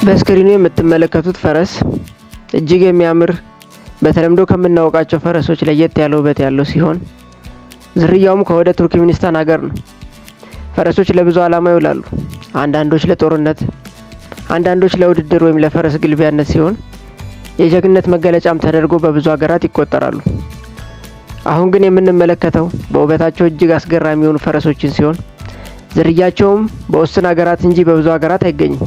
በስክሪኑ የምትመለከቱት ፈረስ እጅግ የሚያምር በተለምዶ ከምናውቃቸው ፈረሶች ለየት ያለ ውበት ያለው ሲሆን ዝርያውም ከወደ ቱርክሜኒስታን ሀገር ነው። ፈረሶች ለብዙ ዓላማ ይውላሉ። አንዳንዶች ለጦርነት፣ አንዳንዶች ለውድድር ወይም ለፈረስ ግልቢያነት ሲሆን የጀግንነት መገለጫም ተደርጎ በብዙ ሀገራት ይቆጠራሉ። አሁን ግን የምንመለከተው በውበታቸው እጅግ አስገራሚ የሆኑ ፈረሶችን ሲሆን ዝርያቸውም በውስን ሀገራት እንጂ በብዙ ሀገራት አይገኝም።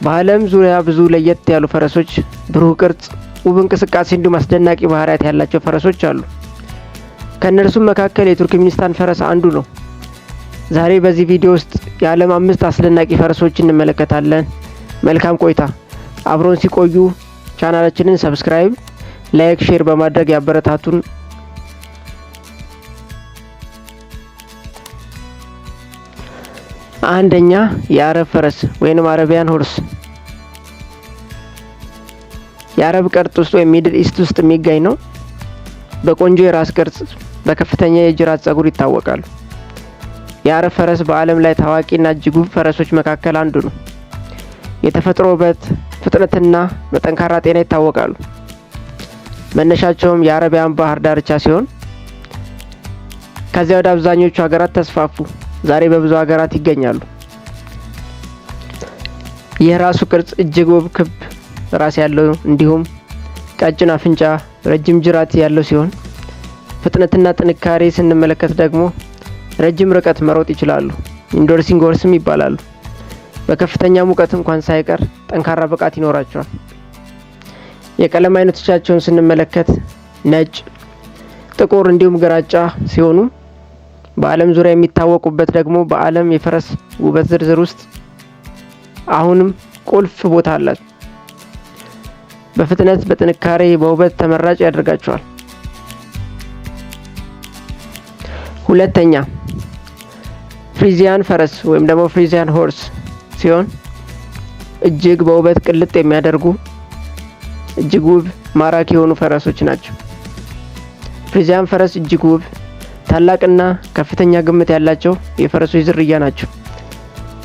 በዓለም ዙሪያ ብዙ ለየት ያሉ ፈረሶች፣ ብሩህ ቅርጽ፣ ውብ እንቅስቃሴ እንዲሁም አስደናቂ ባህሪያት ያላቸው ፈረሶች አሉ። ከእነርሱም መካከል የቱርክሜኒስታን ፈረስ አንዱ ነው። ዛሬ በዚህ ቪዲዮ ውስጥ የዓለም 5 አስደናቂ ፈረሶችን እንመለከታለን። መልካም ቆይታ። አብሮን ሲቆዩ ቻናላችንን ሰብስክራይብ፣ ላይክ፣ ሼር በማድረግ ያበረታቱን። አንደኛ የአረብ ፈረስ ወይንም አረቢያን ሆርስ። የአረብ ቅርጽ ውስጥ ወይም ሚድል ኢስት ውስጥ የሚገኝ ነው። በቆንጆ የራስ ቅርጽ፣ በከፍተኛ የጅራት ጸጉር ይታወቃሉ። የአረብ ፈረስ በዓለም ላይ ታዋቂና እጅግ ውብ ፈረሶች መካከል አንዱ ነው። የተፈጥሮ ውበት፣ ፍጥነትና በጠንካራ ጤና ይታወቃሉ። መነሻቸውም የአረቢያን ባህር ዳርቻ ሲሆን ከዚያ ወደ አብዛኞቹ ሀገራት ተስፋፉ። ዛሬ በብዙ ሀገራት ይገኛሉ። የራሱ ቅርጽ እጅግ ውብ ክብ ራስ ያለው እንዲሁም ቀጭን አፍንጫ፣ ረጅም ጅራት ያለው ሲሆን ፍጥነትና ጥንካሬ ስንመለከት ደግሞ ረጅም ርቀት መሮጥ ይችላሉ። ኢንዶርሲንግ ሆርስም ይባላሉ። በከፍተኛ ሙቀት እንኳን ሳይቀር ጠንካራ ብቃት ይኖራቸዋል። የቀለም አይነቶቻቸውን ስንመለከት ነጭ፣ ጥቁር እንዲሁም ግራጫ ሲሆኑ በዓለም ዙሪያ የሚታወቁበት ደግሞ በዓለም የፈረስ ውበት ዝርዝር ውስጥ አሁንም ቁልፍ ቦታ አላቸው። በፍጥነት፣ በጥንካሬ፣ በውበት ተመራጭ ያደርጋቸዋል። ሁለተኛ ፍሪዚያን ፈረስ ወይም ደግሞ ፍሪዚያን ሆርስ ሲሆን እጅግ በውበት ቅልጥ የሚያደርጉ እጅግ ውብ ማራኪ የሆኑ ፈረሶች ናቸው። ፍሪዚያን ፈረስ እጅግ ውብ፣ ታላቅና ከፍተኛ ግምት ያላቸው የፈረሶች ዝርያ ናቸው።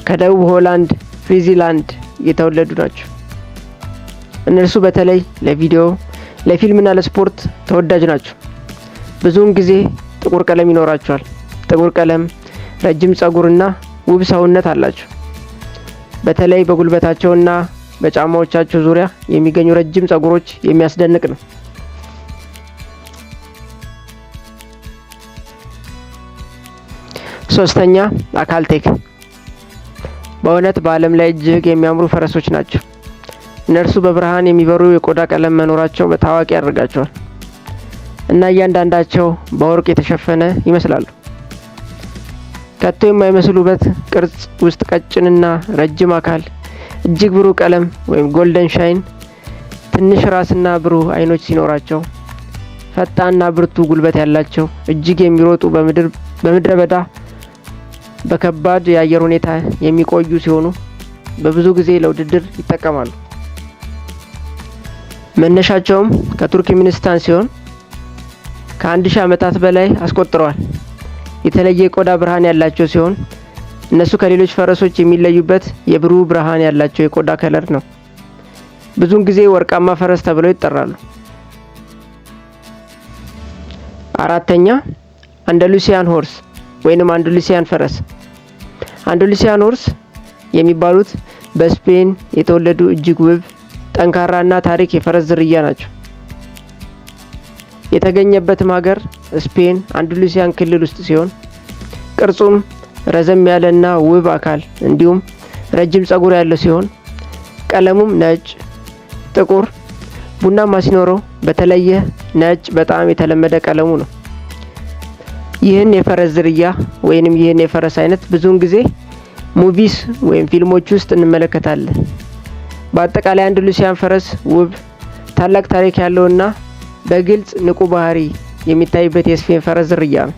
ከደቡብ ሆላንድ ፍሪዚላንድ የተወለዱ ናቸው። እነርሱ በተለይ ለቪዲዮ፣ ለፊልምና ለስፖርት ተወዳጅ ናቸው። ብዙውን ጊዜ ጥቁር ቀለም ይኖራቸዋል። ጥቁር ቀለም፣ ረጅም ጸጉርና ውብ ሰውነት አላቸው። በተለይ በጉልበታቸውና በጫማዎቻቸው ዙሪያ የሚገኙ ረጅም ጸጉሮች የሚያስደንቅ ነው። ሶስተኛ አካልቴክ። በእውነት በዓለም ላይ እጅግ የሚያምሩ ፈረሶች ናቸው። እነርሱ በብርሃን የሚበሩ የቆዳ ቀለም መኖራቸው ታዋቂ ያደርጋቸዋል እና እያንዳንዳቸው በወርቅ የተሸፈነ ይመስላሉ። ከቶ የማይመስል ውበት ቅርጽ ውስጥ ቀጭንና ረጅም አካል፣ እጅግ ብሩህ ቀለም ወይም ጎልደን ሻይን፣ ትንሽ ራስና ብሩህ አይኖች ሲኖራቸው፣ ፈጣንና ብርቱ ጉልበት ያላቸው፣ እጅግ የሚሮጡ፣ በምድረ በዳ በከባድ የአየር ሁኔታ የሚቆዩ ሲሆኑ በብዙ ጊዜ ለውድድር ይጠቀማሉ። መነሻቸውም ከቱርክሜኒስታን ሲሆን ከ1000 ዓመታት በላይ አስቆጥረዋል። የተለየ የቆዳ ብርሃን ያላቸው ሲሆን እነሱ ከሌሎች ፈረሶች የሚለዩበት የብሩህ ብርሃን ያላቸው የቆዳ ከለር ነው። ብዙውን ጊዜ ወርቃማ ፈረስ ተብለው ይጠራሉ። አራተኛ አንዳሉሲያን ሆርስ ወይንም አንዳሉሲያን ፈረስ። አንዳሉሲያን ሆርስ የሚባሉት በስፔን የተወለዱ እጅግ ውብ፣ ጠንካራና ታሪክ የፈረስ ዝርያ ናቸው። የተገኘበትም ሀገር ስፔን አንዳሉሲያን ክልል ውስጥ ሲሆን ቅርጹም ረዘም ያለና ውብ አካል እንዲሁም ረጅም ጸጉር ያለው ሲሆን ቀለሙም ነጭ፣ ጥቁር፣ ቡናማ ሲኖረው በተለየ ነጭ በጣም የተለመደ ቀለሙ ነው። ይህን የፈረስ ዝርያ ወይንም ይህን የፈረስ አይነት ብዙውን ጊዜ ሙቪስ ወይም ፊልሞች ውስጥ እንመለከታለን። በአጠቃላይ አንዳሉሲያን ፈረስ ውብ፣ ታላቅ ታሪክ ያለውና በግልጽ ንቁ ባህሪ የሚታይበት የስፔን ፈረስ ዝርያ ነው።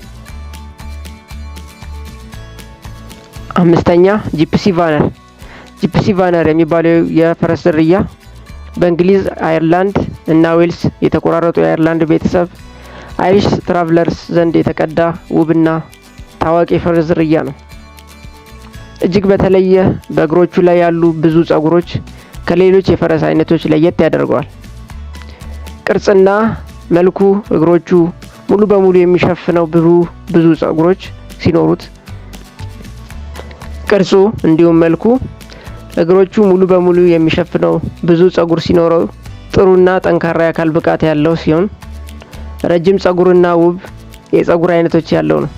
አምስተኛ ጂፕሲ ቫነር። ጂፕሲ ቫነር የሚባለው የፈረስ ዝርያ በእንግሊዝ፣ አየርላንድ እና ዌልስ የተቆራረጡ የአየርላንድ ቤተሰብ አይሪሽ ትራቭለርስ ዘንድ የተቀዳ ውብና ታዋቂ የፈረስ ዝርያ ነው። እጅግ በተለየ በእግሮቹ ላይ ያሉ ብዙ ጸጉሮች ከሌሎች የፈረስ አይነቶች ለየት ያደርገዋል። ቅርጽና መልኩ እግሮቹ ሙሉ በሙሉ የሚሸፍነው ብዙ ጸጉሮች ሲኖሩት፣ ቅርጹ እንዲሁም መልኩ እግሮቹ ሙሉ በሙሉ የሚሸፍነው ብዙ ጸጉር ሲኖረው ጥሩና ጠንካራ የአካል ብቃት ያለው ሲሆን ረጅም ጸጉርና ውብ የጸጉር አይነቶች ያለው ነው።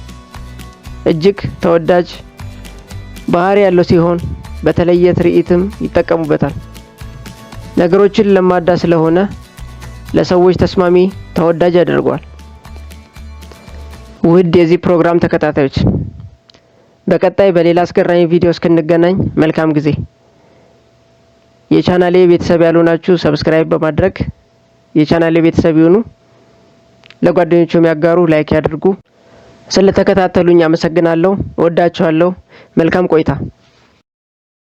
እጅግ ተወዳጅ ባህሪ ያለው ሲሆን በተለየ ትርኢትም ይጠቀሙበታል። ነገሮችን ለማዳ ስለሆነ ለሰዎች ተስማሚ ተወዳጅ ያደርገዋል። ውድ የዚህ ፕሮግራም ተከታታዮች በቀጣይ በሌላ አስገራሚ ቪዲዮ እስክንገናኝ መልካም ጊዜ። የቻናሌ ቤተሰብ ያልሆናችሁ ሰብስክራይብ በማድረግ የቻናሌ ቤተሰብ ይሁኑ። ለጓደኞቹም ያጋሩ፣ ላይክ ያድርጉ። ስለተከታተሉኝ አመሰግናለሁ። እወዳችኋለሁ። መልካም ቆይታ።